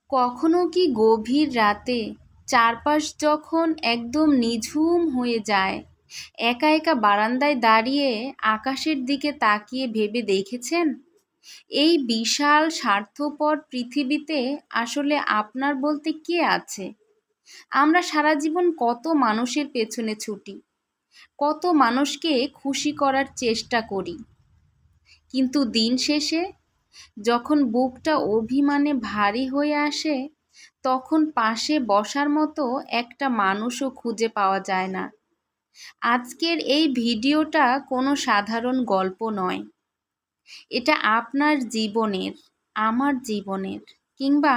কখনো কি গভীর রাতে চারপাশ যখন একদম নিঝুম হয়ে যায়, একা একা বারান্দায় দাঁড়িয়ে আকাশের দিকে তাকিয়ে ভেবে দেখেছেন এই বিশাল স্বার্থপর পৃথিবীতে আসলে আপনার বলতে কে আছে? আমরা সারা জীবন কত মানুষের পেছনে ছুটি, কত মানুষকে খুশি করার চেষ্টা করি, কিন্তু দিন শেষে যখন বুকটা অভিমানে ভারী হয়ে আসে, তখন পাশে বসার মতো একটা মানুষও খুঁজে পাওয়া যায় না। আজকের এই ভিডিওটা কোনো সাধারণ গল্প নয়। এটা আপনার জীবনের, আমার জীবনের, কিংবা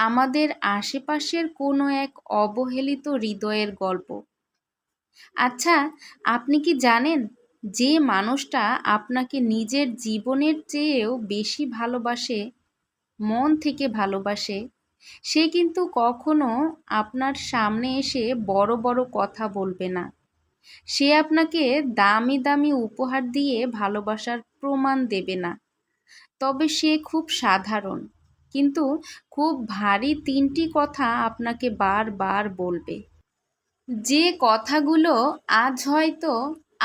আমাদের আশেপাশের কোনো এক অবহেলিত হৃদয়ের গল্প। আচ্ছা, আপনি কি জানেন যে মানুষটা আপনাকে নিজের জীবনের চেয়েও বেশি ভালোবাসে, মন থেকে ভালোবাসে, সে কিন্তু কখনো আপনার সামনে এসে বড় বড় কথা বলবে না। সে আপনাকে দামি দামি উপহার দিয়ে ভালোবাসার প্রমাণ দেবে না। তবে সে খুব সাধারণ, কিন্তু খুব ভারী তিনটি কথা আপনাকে বারবার বলবে। যে কথাগুলো আজ হয়তো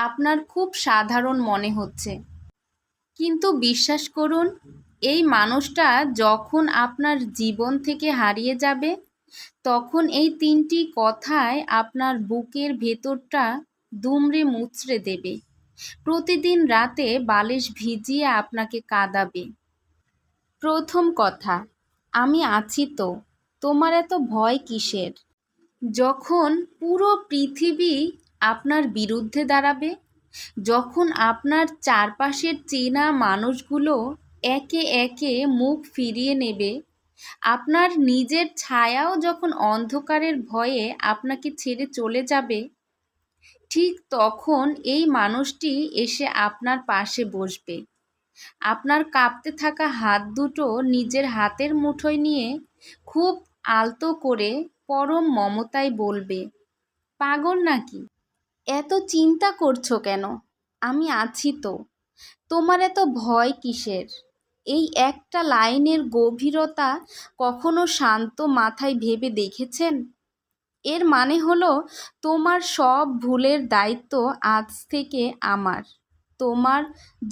আপনার খুব সাধারণ মনে হচ্ছে, কিন্তু বিশ্বাস করুন, এই মানুষটা যখন আপনার জীবন থেকে হারিয়ে যাবে, তখন এই তিনটি কথায় আপনার বুকের ভেতরটা দুমড়ে মুচড়ে দেবে। প্রতিদিন রাতে বালিশ ভিজিয়ে আপনাকে কাঁদাবে। প্রথম কথা, আমি আছি তো, তোমার এত ভয় কিসের? যখন পুরো পৃথিবী আপনার বিরুদ্ধে দাঁড়াবে, যখন আপনার চারপাশের চেনা মানুষগুলো একে একে মুখ ফিরিয়ে নেবে, আপনার নিজের ছায়াও যখন অন্ধকারের ভয়ে আপনাকে ছেড়ে চলে যাবে, ঠিক তখন এই মানুষটি এসে আপনার পাশে বসবে। আপনার কাঁপতে থাকা হাত দুটো নিজের হাতের মুঠোয় নিয়ে খুব আলতো করে পরম মমতায় বলবে, পাগল নাকি? এত চিন্তা করছো কেন? আমি আছি তো, তোমার এত ভয় কিসের? এই একটা লাইনের গভীরতা কখনো শান্ত মাথায় ভেবে দেখেছেন? এর মানে হলো, তোমার সব ভুলের দায়িত্ব আজ থেকে আমার। তোমার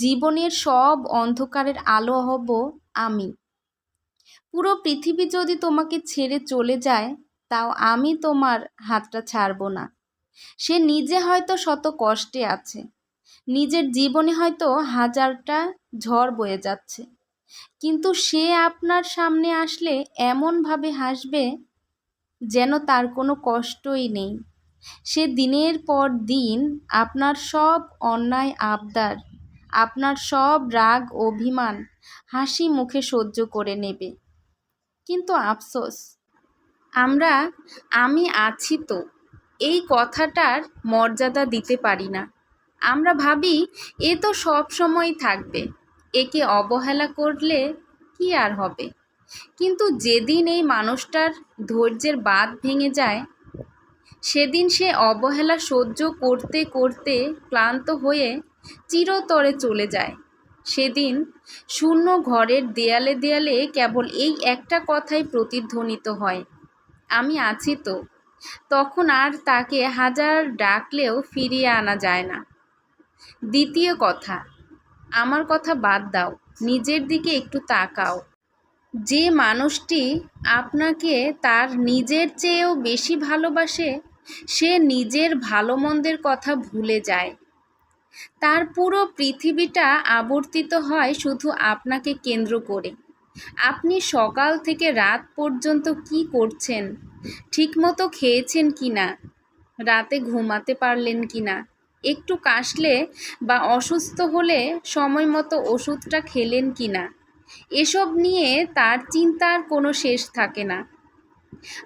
জীবনের সব অন্ধকারের আলো হব আমি। পুরো পৃথিবী যদি তোমাকে ছেড়ে চলে যায়, তাও আমি তোমার হাতটা ছাড়ব না। সে নিজে হয়তো শত কষ্টে আছে, নিজের জীবনে হয়তো হাজারটা ঝড় বয়ে যাচ্ছে, কিন্তু সে আপনার সামনে আসলে এমনভাবে হাসবে যেন তার কোনো কষ্টই নেই। সে দিনের পর দিন আপনার সব অন্যায় আবদার, আপনার সব রাগ অভিমান হাসি মুখে সহ্য করে নেবে। কিন্তু আফসোস, আমরা আমি আছি তো এই কথাটার মর্যাদা দিতে পারি না। আমরা ভাবি এ তো সব সময় থাকবে, একে অবহেলা করলে কি আর হবে? কিন্তু যেদিন এই মানুষটার ধৈর্যের বাঁধ ভেঙে যায়, সেদিন সে অবহেলা সহ্য করতে করতে ক্লান্ত হয়ে চিরতরে চলে যায়। সেদিন শূন্য ঘরের দেয়ালে দেয়ালে কেবল এই একটা কথাই প্রতিধ্বনিত হয়, আমি আছি তো। তখন আর তাকে হাজার ডাকলেও ফিরিয়ে আনা যায় না। দ্বিতীয় কথা, আমার কথা বাদ দাও, নিজের দিকে একটু তাকাও। যে মানুষটি আপনাকে তার নিজের চেয়েও বেশি ভালোবাসে, সে নিজের ভালো মন্দের কথা ভুলে যায়। তার পুরো পৃথিবীটা আবর্তিত হয় শুধু আপনাকে কেন্দ্র করে। আপনি সকাল থেকে রাত পর্যন্ত কি করছেন, ঠিকমতো খেয়েছেন কি না, রাতে ঘুমাতে পারলেন কি না, একটু কাশলে বা অসুস্থ হলে সময় মতো ওষুধটা খেলেন কি না, এসব নিয়ে তার চিন্তার কোনো শেষ থাকে না।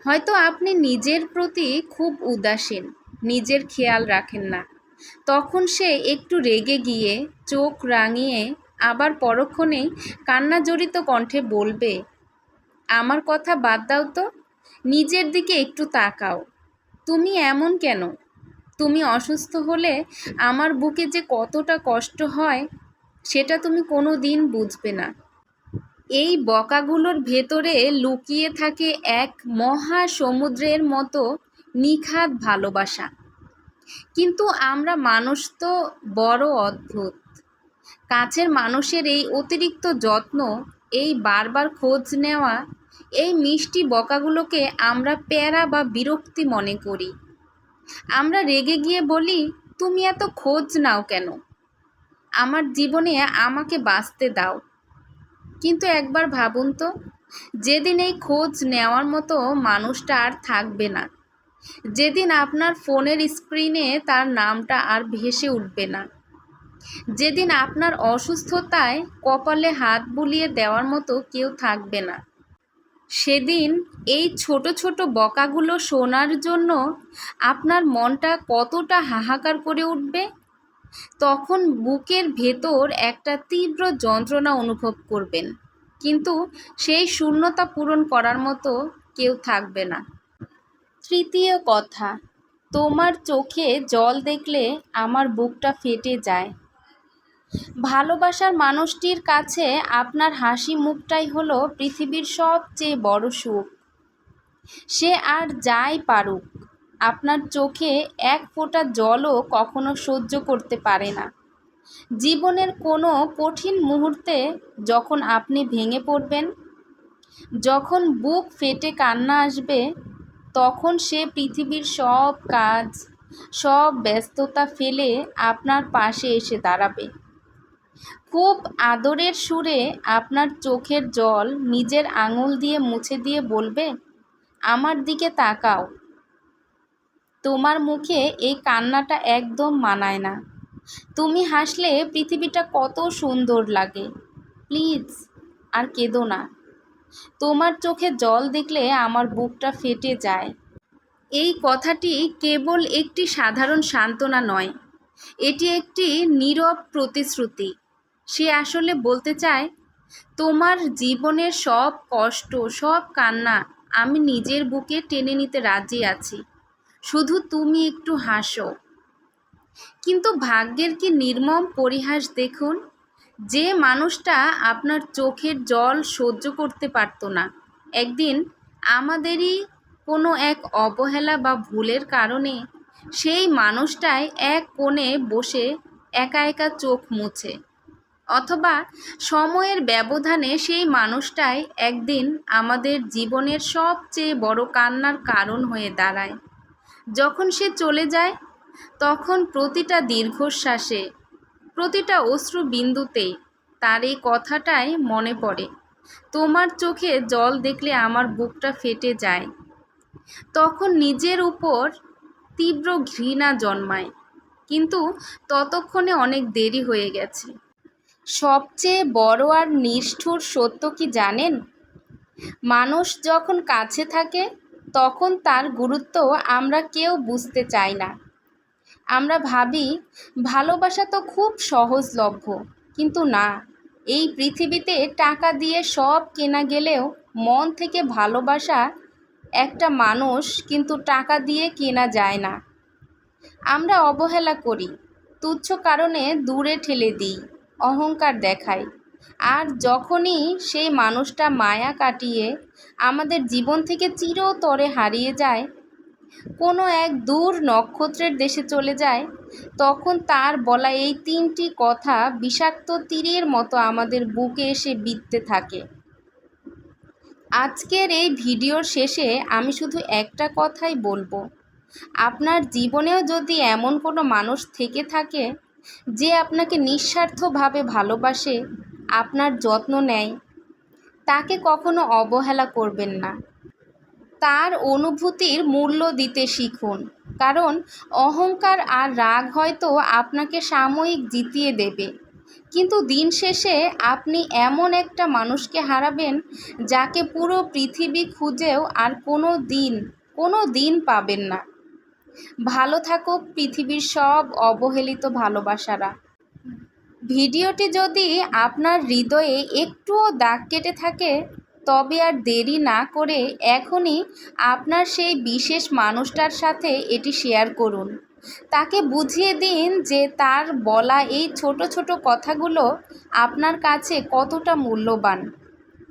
হয়তো আপনি নিজের প্রতি খুব উদাসীন, নিজের খেয়াল রাখেন না, তখন সে একটু রেগে গিয়ে চোখ রাঙিয়ে আবার পরক্ষণেই কান্নাজড়িত কণ্ঠে বলবে, আমার কথা বাদ দাও তো, নিজের দিকে একটু তাকাও। তুমি এমন কেন? তুমি অসুস্থ হলে আমার বুকে যে কতটা কষ্ট হয়, সেটা তুমি কোনো দিন বুঝবে না। এই বকাগুলোর ভেতরে লুকিয়ে থাকে এক মহা সমুদ্রের মতো নিখাদ ভালোবাসা। কিন্তু আমরা মানুষ তো বড় অদ্ভুত। কাছের মানুষের এই অতিরিক্ত যত্ন, এই বারবার খোঁজ নেওয়া, এই মিষ্টি বকাগুলোকে আমরা প্যারা বা বিরক্তি মনে করি। আমরা রেগে গিয়ে বলি, তুমি এত খোঁজ নাও কেন? আমার জীবনে আমাকে বাঁচতে দাও। কিন্তু একবার ভাবুন তো, যেদিন এই খোঁজ নেওয়ার মতো মানুষটা আর থাকবে না, যেদিন আপনার ফোনের স্ক্রিনে তার নামটা আর ভেসে উঠবে না, যেদিন আপনার অসুস্থতায় কপালে হাত বুলিয়ে দেওয়ার মতো কেউ থাকবে না, সেদিন এই ছোট ছোট বকাগুলো শোনার জন্য আপনার মনটা কতটা হাহাকার করে উঠবে। তখন বুকের ভেতর একটা তীব্র যন্ত্রণা অনুভব করবেন, কিন্তু সেই শূন্যতা পূরণ করার মতো কেউ থাকবে না। তৃতীয় কথা, তোমার চোখে জল দেখলে আমার বুকটা ফেটে যায়। ভালোবাসার মানুষটির কাছে আপনার হাসি মুখটাই হলো পৃথিবীর সবচেয়ে বড় সুখ। সে আর যাই পারুক, আপনার চোখে এক ফোঁটা জলও কখনো সহ্য করতে পারে না। জীবনের কোনো কঠিন মুহূর্তে যখন আপনি ভেঙে পড়বেন, যখন বুক ফেটে কান্না আসবে, তখন সে পৃথিবীর সব কাজ, সব ব্যস্ততা ফেলে আপনার পাশে এসে দাঁড়াবে। খুব আদরের সুরে আপনার চোখের জল নিজের আঙুল দিয়ে মুছে দিয়ে বলবে, আমার দিকে তাকাও। তোমার মুখে এই কান্নাটা একদম মানায় না। তুমি হাসলে পৃথিবীটা কত সুন্দর লাগে। প্লিজ আর কেঁদো না। তোমার চোখে জল দেখলে আমার বুকটা ফেটে যায়। এই কথাটি কেবল একটি সাধারণ সান্ত্বনা নয়, এটি একটি নীরব প্রতিশ্রুতি। সে আসলে বলতে চায়, তোমার জীবনের সব কষ্ট, সব কান্না আমি নিজের বুকে টেনে নিতে রাজি আছি, শুধু তুমি একটু হাসো। কিন্তু ভাগ্যের কি নির্মম পরিহাস দেখুন, যে মানুষটা আপনার চোখের জল সহ্য করতে পারত না, একদিন আমাদেরই কোনো এক অবহেলা বা ভুলের কারণে সেই মানুষটাই এক কোণে বসে একা একা চোখ মুছে। অথবা সময়ের ব্যবধানে সেই মানুষটাই একদিন আমাদের জীবনের সবচেয়ে বড় কান্নার কারণ হয়ে দাঁড়ায়। যখন সে চলে যায়, তখন প্রতিটা দীর্ঘশ্বাসে, প্রতিটা অশ্রু বিন্দুতেই তার এই কথাটাই মনে পড়ে, তোমার চোখে জল দেখলে আমার বুকটা ফেটে যায়। তখন নিজের উপর তীব্র ঘৃণা জন্মায়, কিন্তু ততক্ষণে অনেক দেরি হয়ে গেছে। সবচেয়ে বড় আর নিষ্ঠুর সত্য কি জানেন? মানুষ যখন কাছে থাকে, তখন তার গুরুত্ব আমরা কেউ বুঝতে চাই না। আমরা ভাবি ভালোবাসা তো খুব সহজলভ্য, কিন্তু না। এই পৃথিবীতে টাকা দিয়ে সব কেনা গেলেও মন থেকে ভালোবাসা একটা মানুষ কিন্তু টাকা দিয়ে কেনা যায় না। আমরা অবহেলা করি, তুচ্ছ কারণে দূরে ঠেলে দিই, অহংকার দেখাই। আর যখনই সেই মানুষটা মায়া কাটিয়ে আমাদের জীবন থেকে চিরতরে হারিয়ে যায়, কোনো এক দূর নক্ষত্রের দেশে চলে যায়, তখন তার বলা এই তিনটি কথা বিষাক্ত তীরের মতো আমাদের বুকে এসে বিঁধতে থাকে। আজকের এই ভিডিওর শেষে আমি শুধু একটা কথাই বলবো, আপনার জীবনেও যদি এমন কোনো মানুষ থেকে থাকে যে আপনাকে নিঃস্বার্থভাবে ভালোবাসে, আপনার যত্ন নেয়, তাকে কখনো অবহেলা করবেন না। তার অনুভূতির মূল্য দিতে শিখুন, কারণ অহংকার আর রাগ হয়তো আপনাকে সাময়িক জিতিয়ে দেবে, কিন্তু দিন শেষে আপনি এমন একটা মানুষকে হারাবেন যাকে পুরো পৃথিবী খুঁজেও আর কোনো দিন পাবেন না। ভালো থাকুক পৃথিবীর সব অবহেলিত ভালোবাসারা। ভিডিওটি যদি আপনার হৃদয়ে একটুও দাগ কেটে থাকে, তবে আর দেরি না করে এখনই আপনার সেই বিশেষ মানুষটার সাথে এটি শেয়ার করুন। তাকে বুঝিয়ে দিন যে তার বলা এই ছোট ছোট কথাগুলো আপনার কাছে কতটা মূল্যবান।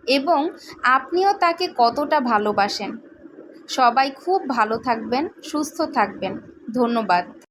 এবং আপনিও তাকে কতটা ভালোবাসেন। সবাই খুব ভালো থাকবেন, সুস্থ থাকবেন। ধন্যবাদ।